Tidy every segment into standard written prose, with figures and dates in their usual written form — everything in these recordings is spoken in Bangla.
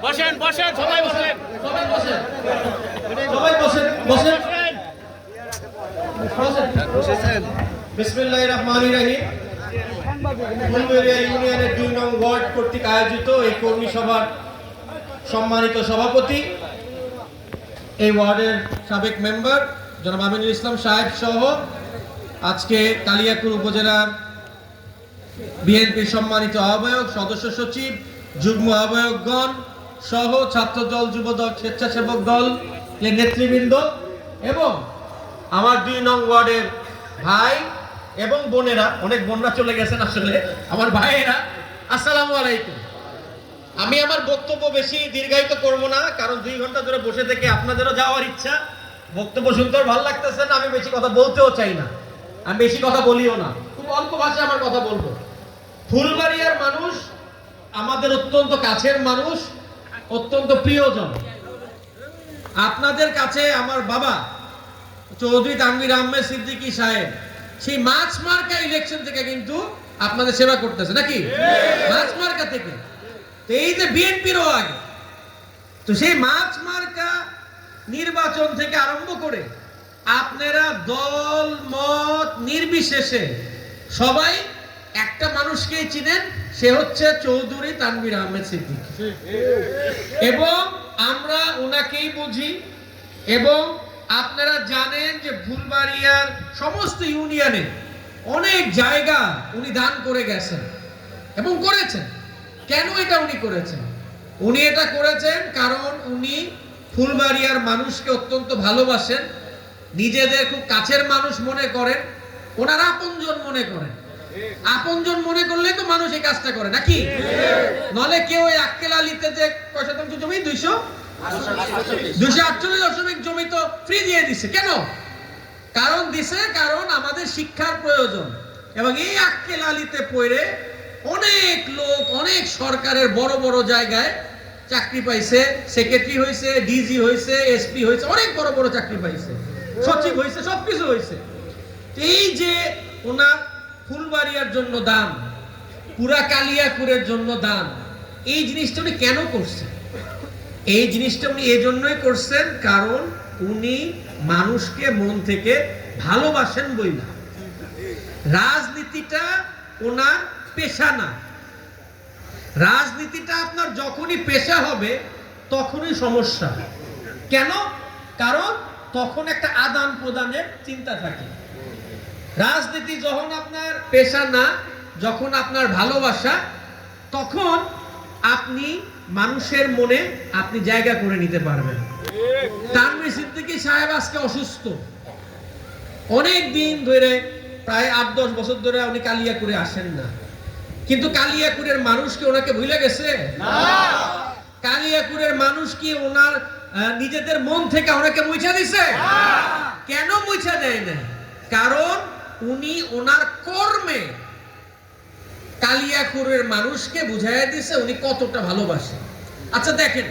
বসেন বসেন সবাই বসেন সবাই বসেন সবাই বসেন বসেন বসেন বিসমিল্লাহির রহমানির রহিম। ফুলবাড়িয়া ইউনিয়নের ২ নং ওয়ার্ড কর্তৃক আয়োজিত এই কর্মী সভার সম্মানিত সভাপতি, এই ওয়ার্ডের সাবেক মেম্বার জনাব আমিনুল ইসলাম সাহেব সহ আজকে কালিয়াকুর উপজেলার বিএনপির সম্মানিত আহ্বায়ক, সদস্য সচিব, যুগ্ম আহ্বায়কগণ সহ ছাত্রদল, যুবদল, স্বেচ্ছাসেবক দল এর নেতৃবৃন্দ এবং আমার ২ নং ওয়ার্ডের ভাই এবং বোনেরা, অনেক বোনরা চলে গেছেন আসলে, আমার ভাইয়েরা, আসসালামু আলাইকুম। আমি আমার বক্তব্য বেশি দীর্ঘায়িত করব না, কারণ 2 ঘন্টা ধরে বসে থেকে আপনাদেরও যাওয়ার ইচ্ছা, বক্তব্য শুনতে ভালো লাগতেছে না, আমি বেশি কথা বলতেও চাই না, আমি বেশি কথা বলিও না, খুব অল্প ভাষায় আমার কথা বলবো। ফুলবাড়িয়ার মানুষ আমাদের অত্যন্ত কাছের মানুষ, অত্যন্ত প্রিয়জন। আপনাদের কাছে আমার বাবা চৌধুরী তানভীর আহমেদ সিদ্দিকী সাহেব সেই মাছ মার্কা ইলেকশন থেকে কিন্তু আপনাদের সেবা করতেছে নাকি, মাছ মার্কা থেকে। তো এই যে বিএনপিরও আগে, তো সেই মাছ মার্কা নির্বাচন থেকে আরম্ভ করে আপনারা দল মত নির্বিশেষে সবাই একটা মানুষকেই চিনেন, সে হচ্ছে চৌধুরী তানভীর আহমেদ সিদ্দিকী, এবং আমরা ওনাকেই বুঝি। এবং আপনারা জানেন যে ফুলবাড়িয়ার সমস্ত ইউনিয়নে অনেক জায়গা উনি দান করে গেছেন এবং করেছেন। কেন এটা উনি করেছেন? উনি এটা করেছেন কারণ উনি ফুলবাড়িয়ার মানুষকে অত্যন্ত ভালোবাসেন, নিজেদের খুব কাছের মানুষ মনে করেন, ওনারা আপনজন মনে করেন। আপনজন মনে করলে তো মানুষ এই কাজটা করে নাকি, নলে কেউ এই আক্কেল আলীতে যে কয় শতাংশ জমি 248 জমি তো ফ্রি দিয়ে দিছে। কেন? কারণ দিছে, কারণ আমাদের শিক্ষার প্রয়োজন। এবং এই আক্কেল আলীতে পড়ে অনেক লোক অনেক সরকারের বড় বড় জায়গায় চাকরি পাইছে, সেক্রেটারি হয়েছে, ডিজি হয়েছে, এসপি হয়েছে, অনেক বড় বড় চাকরি পাইছে, সচিব হয়েছে, সবকিছু হয়েছে। এই যে ওনার ফুলবাড়িয়ার জন্য দান, পুরা কালিয়াকুরের জন্য দান, এই জিনিসটা উনি কেন করছেন? এই জিনিসটা উনি এজন্যই করছেন কারণ উনি মানুষকে মন থেকে ভালোবাসেন বইলা। রাজনীতিটা ওনার পেশা না, রাজনীতিটা আপনার যখনই পেশা হবে তখনই সমস্যা। কেন? কারণ তখন একটা আদান প্রদানের চিন্তা থাকে। রাজনীতি যখন আপনার পেশা না, যখন আপনার ভালোবাসা, তখন আপনি মানুষের মনে আপনি জায়গা করে নিতে পারবেন। তানভীর সিদ্দিকী সাহেব আজকে অসুস্থ, অনেক দিন ধরে, প্রায় 8-10 বছর ধরে উনি কালিয়াকুরে আসেন না, কিন্তু কালিয়াকুরের মানুষ কি ওনাকে ভুলে গেছে? কালিয়াকুরের মানুষ কি ওনার নিজেদের মন থেকে ওনাকে মুছা দিছে? কেন মুছা দেয় না? কারণ উনি ওনার কর্মে কালিয়াকুরের মানুষকে বুঝাইয়া দিছে উনি কতটা ভালোবাসেন। আচ্ছা দেখেন,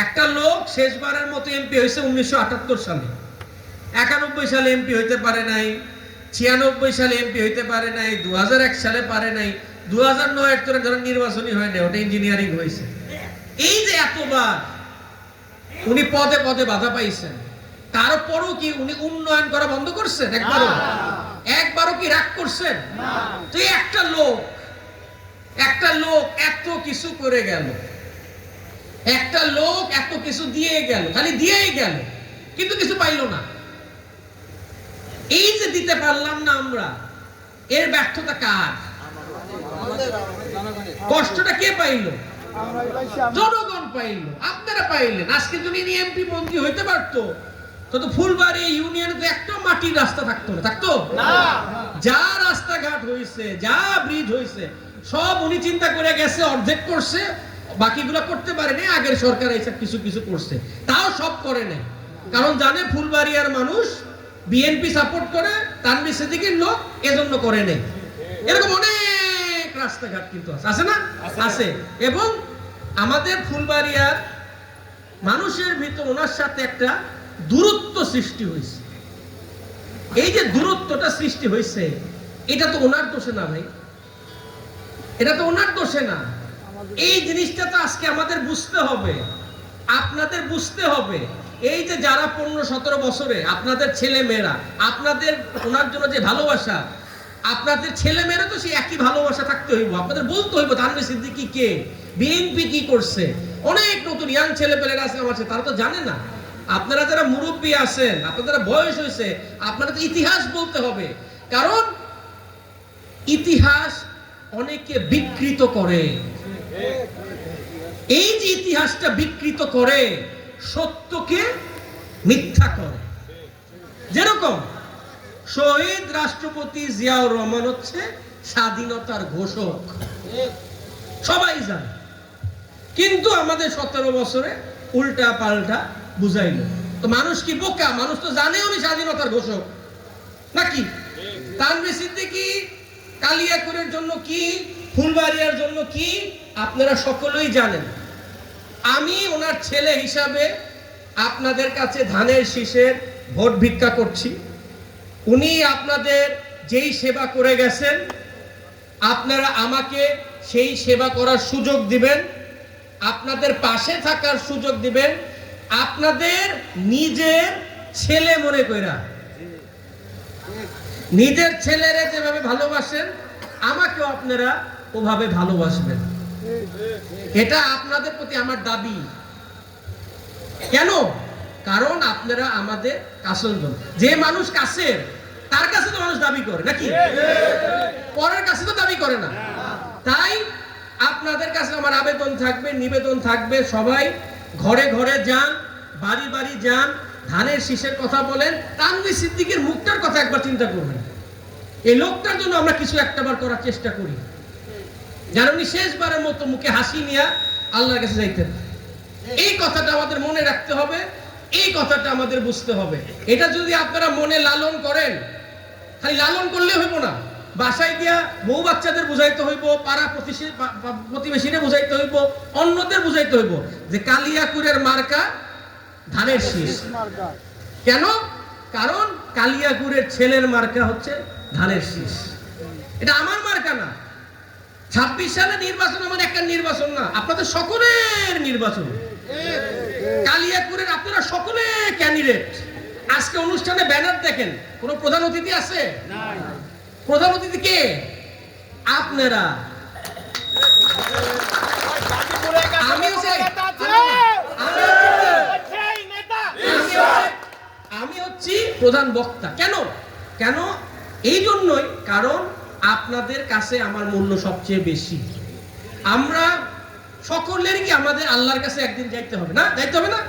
একটা লোক শেষবারের মতো এমপি হয়েছে 1978 সালে, 91 সালে এমপি হইতে পারে নাই, 96 সালে এমপি হইতে পারে নাই, 2001 সালে পারে নাই, 2009 এর ধরেন নির্বাচনই হয় না, ওটা ইঞ্জিনিয়ারিং হয়েছে। এই যে এতবার উনি পদে পদে বাধা পাইছেন, তারপরও কি উনি উন্নয়ন করা বন্ধ করছেন? একবারও কি রাগ করছেন? তো একটা লোক এত কিছু করে গেল, একটা লোক এত কিছু দিয়ে গেল, খালি দিয়েই গেল, কিন্তু কিছু পাইল না। এই যে দিতে পারলাম না আমরা, এর ব্যর্থতা কার? কষ্টটা কে পাইল? জনগণ পাইল, আপনারা পাইলেন। আজকে যদি এমপি মন্ত্রী হইতে পারতো তো ফুলবাড়ি ইউনিয়নে তো একটা মাটির রাস্তা থাকতো না। যা রাস্তাঘাট হয়েছে, যা ব্রিজ হয়েছে, সব উনি চিন্তা করে গেছে, অর্ধেক করছে, বাকিগুলো করতে পারেনি। আগের সরকার এইসব কিছু কিছু করছে, তাও সব করে নাই, কারণ জানে ফুলবাড়িয়ার মানুষ বিএনপি সাপোর্ট করে, তানভীর সিদ্দিকীর লোক, এজন্য করে নেই। এরকম অনেক রাস্তাঘাট কিন্তু আছে না, আছে। এবং আমাদের ফুলবাড়িয়ার মানুষের ভিতর ওনার সাথে একটা দূরত্ব সৃষ্টি হয়েছে। এই যে দূরত্বটা সৃষ্টি হয়েছে, এটা তো ওনার দোষে না ভাই, এটা তো ওনার দোষে না। এই জিনিসটা তো আজকে আমাদের বুঝতে হবে, আপনাদের বুঝতে হবে। এই যে যারা 15-17 বছরে আপনাদের ছেলে মেয়েরা আপনাদের ওনার জন্য যে ভালোবাসা, আপনাদের ছেলে মেয়েরা তো সেই একই ভালোবাসা থাকতে হইব। আপনাদের বলতে হইব তানভীর সিদ্দিকী কে, বিএনপি কি করছে। অনেক নতুন ইয়াং ছেলে পেলেরা আছে আমার সাথে, তারা তো জানে না। আপনারা যারা মুরব্বী আছেন, আপনাদের বয়স হয়েছে, আপনারা তো ইতিহাস বলতে হবে। কারণ ইতিহাস অনেকে বিকৃত করে। এই যে ইতিহাসটা বিকৃত করে, সত্যকে মিথ্যা করে। যেরকম শহীদ রাষ্ট্রপতি জিয়াউর রহমান হচ্ছে স্বাধীনতার ঘোষক, সবাই জানে। কিন্তু আমাদের 17 বছরে উল্টা পাল্টা বুঝাইল। তো মানুষ কি বোকা? মানুষ তো জানে উনি স্বাধীনতার ঘোষক নাকি? তানভীর সিদ্দিকী কালিয়াকৈরের জন্য কি, ফুলবাড়িয়ার জন্য কি, আপনারা সকলেই জানেন। আমি ওনার ছেলে হিসাবে আপনাদের কাছে ধানের শীষের ভোট ভিক্ষা করছি। উনি আপনাদের যেই সেবা করে গেছেন, আপনারা আমাকে সেই সেবা করার সুযোগ দিবেন, আপনাদের পাশে থাকার সুযোগ দিবেন, আপনাদের নিজের ছেলে মনে কইরা। নিজের ছেলেরা যেভাবে ভালোবাসেন, আমাকেও আপনারা ওভাবে ভালোবাসবেন। এটা আপনাদের প্রতি আমার দাবি। কেন? কারণ আপনারা আমাদের কাছের জন। যে মানুষ কাছের, তার কাছে তো মানুষ দাবি করে নাকি? পরের কাছে তো দাবি করে না। তাই আপনাদের কাছে আমার আবেদন থাকবে, নিবেদন থাকবে, সবাই ঘরে ঘরে যান, বাড়ি বাড়ি যান, ধানের শীষের কথা বলেন। তানভীর সিদ্দিকীর মুখটার কথা একবার চিন্তা করবেন। এই লোকটার জন্য আমরা কিছু একটাবার করার চেষ্টা করি, যেন উনি শেষবারের মতো মুখে হাসি নিয়ে আল্লাহর কাছে যাইতেন। এই কথাটা আমাদের মনে রাখতে হবে, এই কথাটা আমাদের বুঝতে হবে। এটা যদি আপনারা মনে লালন করেন, খালি লালন করলে হইব না, বাসায় গিয়া বউ বাচ্চাদের বুঝাইতে হইব, পাড়া প্রতিবেশীরে বুঝাইতে হইব, অন্যদের বুঝাইতে হইব যে কালিয়াকৈরের মার্কা ধানের শীষ। কেন? কারণ কালিয়াকৈরের ছেলের মার্কা হচ্ছে ধানের শীষ। এটা আমার মার্কা না। 26 সালে নির্বাচন আমার একটা নির্বাচন না, আপনাদের সকলের নির্বাচন। কালিয়াকৈরের আপনারা সকলে ক্যান্ডিডেট। আজকে অনুষ্ঠানে ব্যানার দেখেন, কোন প্রধান অতিথি আছে? প্রধান অতিথি কে? আপনারা। আমি হচ্ছি প্রধান বক্তা। কেন? কেন? এই জন্যই, কারণ আপনাদের কাছে আমার মূল্য সবচেয়ে বেশি। আমরা সকলেরই কি আমাদের আল্লাহর কাছে একদিন যাইতে হবে না? যাইতে হবে না?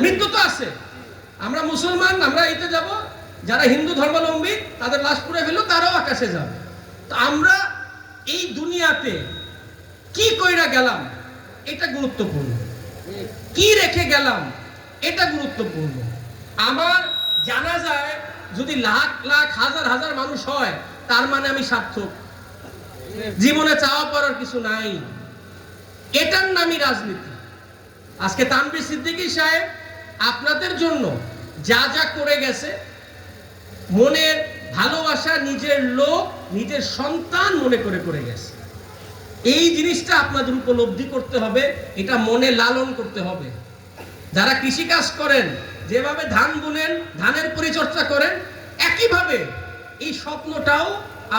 মৃত্যু তো আছে। আমরা মুসলমান, আমরা এতে যাব। যারা হিন্দু ধর্মাবলম্বী তাদের লাশ পুড়ে ফেললো, তারাও আকাশে যাবে। তো আমরা এই দুনিয়াতে কি কইরা গেলাম এটা গুরুত্বপূর্ণ, কি রেখে গেলাম এটা গুরুত্বপূর্ণ। আমার জানাজায় যদি লাখ লাখ হাজার হাজার মানুষ হয়, তার মানে আমি সার্থক। জীবনে চাওয়া পাওয়ার কিছু নাই, এটার নামই রাজনীতি। আজকে তানভীর সিদ্দিকী সাহেব আপনাদের জন্য যা যা করে গেছে, মনের ভালোবাসা নিজের লোক, নিজের সন্তান মনে করে করে গেছে। এই জিনিসটা আপনাদের উপলব্ধি করতে হবে, এটা মনে লালন করতে হবে। যারা কৃষি কাজ করেন, যেভাবে ধান বুনেন, ধানের পরিচর্যা করেন, একইভাবে এই স্বপ্নটাও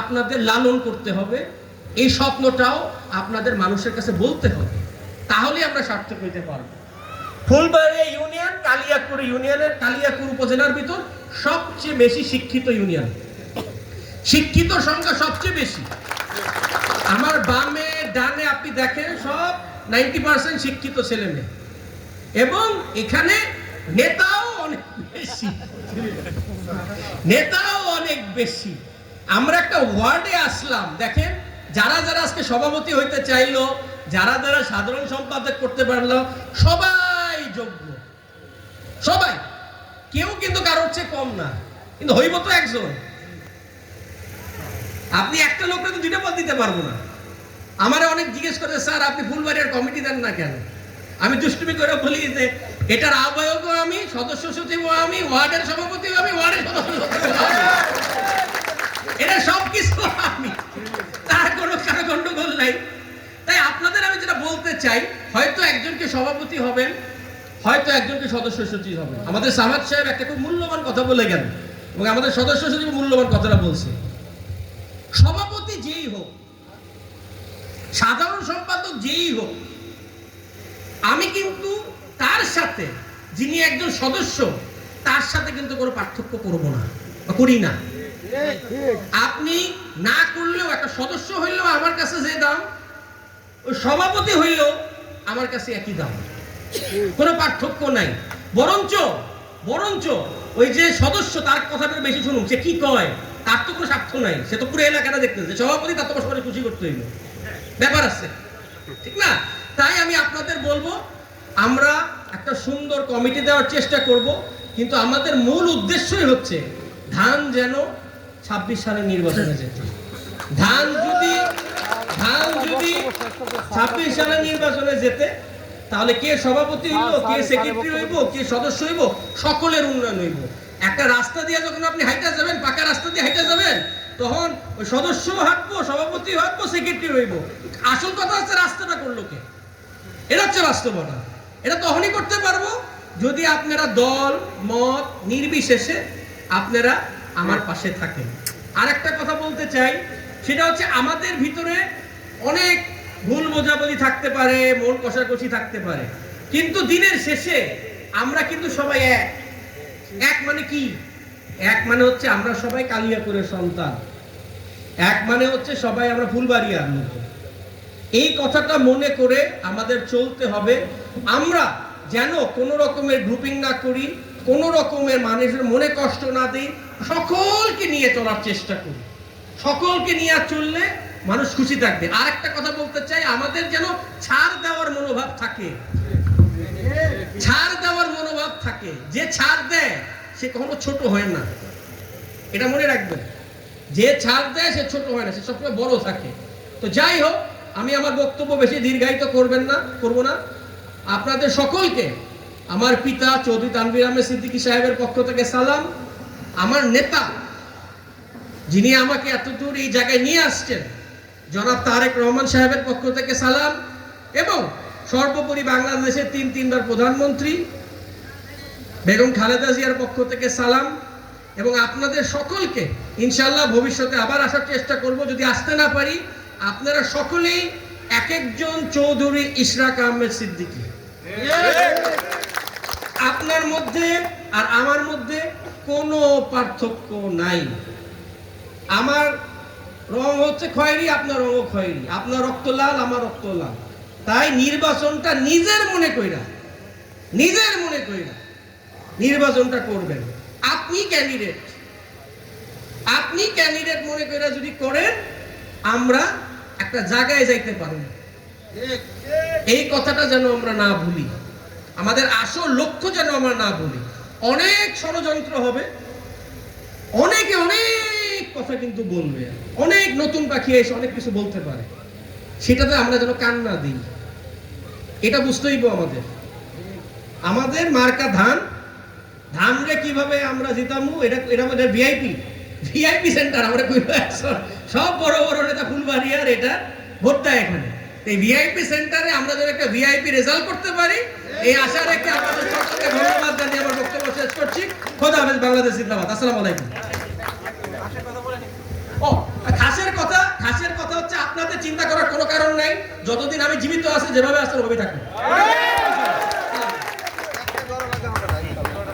আপনাদের লালন করতে হবে, এই স্বপ্নটাও আপনাদের মানুষের কাছে বলতে হবে। তাহলে আমরা সার্থক হইতে পারবো। ফুলবাড়িয়া ইউনিয়ন কালিয়াকৈর ইউনিয়নের, কালিয়াকৈর উপজেলার ভিতর সবচেয়ে বেশি শিক্ষিত ইউনিয়ন, শিক্ষিত সংখ্যা সবচেয়ে বেশি। আমার বামে ডানে আপনি দেখেন সব 90% শিক্ষিত ছেলে মেয়ে, এবং এখানে নেতাও অনেক বেশি, নেতাও অনেক বেশি। আমরা একটা ওয়ার্ডে আসলাম, দেখেন যারা যারা আজকে সভাপতি হইতে চাইলো, যারা যারা সাধারণ সম্পাদক করতে পারলো, সবাই যোগ্য, সবাই। কেউ কিন্তু কারোর চেয়ে কম না, কিন্তু হইব তো একজন। আপনি একটা লোককে তো 2টা পদ দিতে পারবো না। আমারে অনেক জিজ্ঞেস করে, স্যার আপনি ফুলবাড়িয়ার কমিটি দেন না কেন? আমি দুষ্টুমি করে বলি যে এটার আহ্বায়কও আমি, সদস্য সচিবও আমি, ওয়ার্ডের সভাপতিও আমি, ওয়ার্ডের সদস্য সচিবও আমি। এটা সব কিছু আমি, তার কোনো কারো গন্ডগোল নাই। তাই আপনাদের আমি যেটা বলতে চাই, হয়তো একজনকে সভাপতি হবেন, হয়তো একজনকে সদস্য সচিব হবেন। আমাদের সামাদ সাহেব একটা খুব মূল্যবান কথা বলে গেল, এবং আমাদের সদস্য সচিব মূল্যবান কথাটা বলছে। সভাপতি যেই হোক, সাধারণ সম্পাদক যেই হোক, আমি কিন্তু তার সাথে, যিনি একজন সদস্য, তার সাথে কিন্তু কোনো পার্থক্য করব না বা করি না। আপনি না করলেও, একটা সদস্য হইলেও আমার কাছে যে দাম, ওই সভাপতি হইলেও আমার কাছে একই দাম, কোনো পার্থক্য নাই। বরঞ্চ ওই যে সদস্য, তার কথাটা বেশি শুনুন, সে কি কয়, তার তো কোনো স্বার্থ নাই, সে তো পুরো এলাকাটা দেখতেছে। সভাপতি তার তো সবাই খুশি করতে হইল, ব্যাপার আছে, ঠিক না? তাই আমি আপনাদের বলবো, আমরা একটা সুন্দর কমিটি দেওয়ার চেষ্টা করব, কিন্তু আমাদের মূল উদ্দেশ্যই হচ্ছে ধান যেন 26 সালে নির্বাচনে যেত। ধান যদি 26 সালে নির্বাচনে যেতে, তাহলে কে সভাপতি হইব, কে সেক্রেটারি হইব, কে সদস্য হইব, সকলের উন্নয়ন হইব। একটা রাস্তা দিয়ে যখন আপনি হাইটা যাবেন, পাকা রাস্তা দিয়ে হাইটা যাবেন, তখন ওই সদস্য হাঁটবো, সভাপতি হাঁটবো, সেক্রেটারি হইব। আসল কথা হচ্ছে রাস্তাটা করলো কে, এটা হচ্ছে বাস্তবতা। এটা তখনই করতে পারবো যদি আপনারা দল মত নির্বিশেষে আপনারা আমার পাশে থাকেন। আর একটা কথা বলতে চাই, সেটা হচ্ছে আমাদের ভিতরে অনেক ভুল বোঝাবুঝি থাকতে পারে, মন কষাকষি থাকতে পারে, কিন্তু দিনের শেষে আমরা কিন্তু সবাই এক। মানে কি? এক মানে হচ্ছে আমরা সবাই কালিয়াপুরের সন্তান, এক মানে হচ্ছে সবাই আমরা ফুলবাড়িয়ার মতো। এই কথাটা মনে করে আমাদের চলতে হবে। আমরা যেন কোনো রকমের গ্রুপিং না করি, কোনো রকমের মানুষের মনে কষ্ট না দিই, সকলকে নিয়ে চলার চেষ্টা করি। সকলকে নিয়ে চললে মানুষ খুশি থাকবে। আর একটা কথা বলতে চাই, আমাদের যেন ছাড় দেওয়ার মনোভাব থাকে, ছাড় দেওয়ার মনোভাব থাকে। যে ছাড় দেয় সে কখনো ছোট হয় না, এটা মনে রাখবেন। যে ছাড় দেয় সে ছোট হয় না, সে সবসময় বড় থাকে। তো যাই হোক, আমি আমার বক্তব্য বেশি দীর্ঘায়িত করব না। আপনাদের সকলকে আমার পিতা চৌধুরী তানভীর আহমেদ সিদ্দিকী সাহেবের পক্ষ থেকে সালাম। আমার নেতা, যিনি আমাকে এতদূর এই জায়গায় নিয়ে আসছেন, জনাব তারেক রহমান সাহেবের পক্ষ থেকে সালাম। এবং সর্বোপরি বাংলাদেশের তিনবার প্রধানমন্ত্রী বেগম খালেদা জিয়ার পক্ষ থেকে সালাম। এবং আপনাদের সকলকে ইনশাআল্লাহ ভবিষ্যতে আবার আসার চেষ্টা করব। যদি আসতে না পারি, আপনারা সকলেই এক একজন চৌধুরী ইশরাক আহমেদ সিদ্দিকী। আপনার মধ্যে আর আমার মধ্যে কোনো পার্থক্য নাই। আমার রং হচ্ছে খয়েরি, আপনার রঙও খয়েরি, আপনার রক্ত লাল, আমার রক্ত লাল। তাই নির্বাচনটা নিজের মনে কইরা নির্বাচনটা করবেন। আপনি ক্যান্ডিডেট মনে কইরা যদি করেন, আমরা একটা জায়গায় যাইতে পারব। এই কথাটা যেন আমরা না ভুলি, আমাদের আসল লক্ষ্য যেন আমরা না ভুলি। অনেক ষড়যন্ত্র হবে, অনেকে অনেক কথা কিন্তু বলবে, অনেক নতুন পাখি এসে অনেক কিছু বলতে পারে, সেটাতে আমরা যেন কান না দিই। এটা বুঝতে হইব আমাদের মার্কা ধানরে কিভাবে আমরা জিতামু, এটা আমাদের ভিআইপি সেন্টার। আমরা সব বড় বড় নেতা ফুলবাড়িয়ার এটা ভোট দেয় এখানে। এই ভিআইপি সেন্টারে আমরা যেন একটা ভিআইপি রেজাল্ট করতে পারি, এই আশা রেখে আপনাদের সকলকে ধন্যবাদ জানিয়ে আমার বক্তব্য শেষ করছি। খোদা হাফেজ, বাংলাদেশ জিন্দাবাদ। আসসালামু আলাইকুম। খাসের কথা হচ্ছে, আপনাদের চিন্তা করার কোনো কারণ নাই। যতদিন আমি জীবিত আছি, যেভাবে আসছেন ওভাবেই থাকবেন।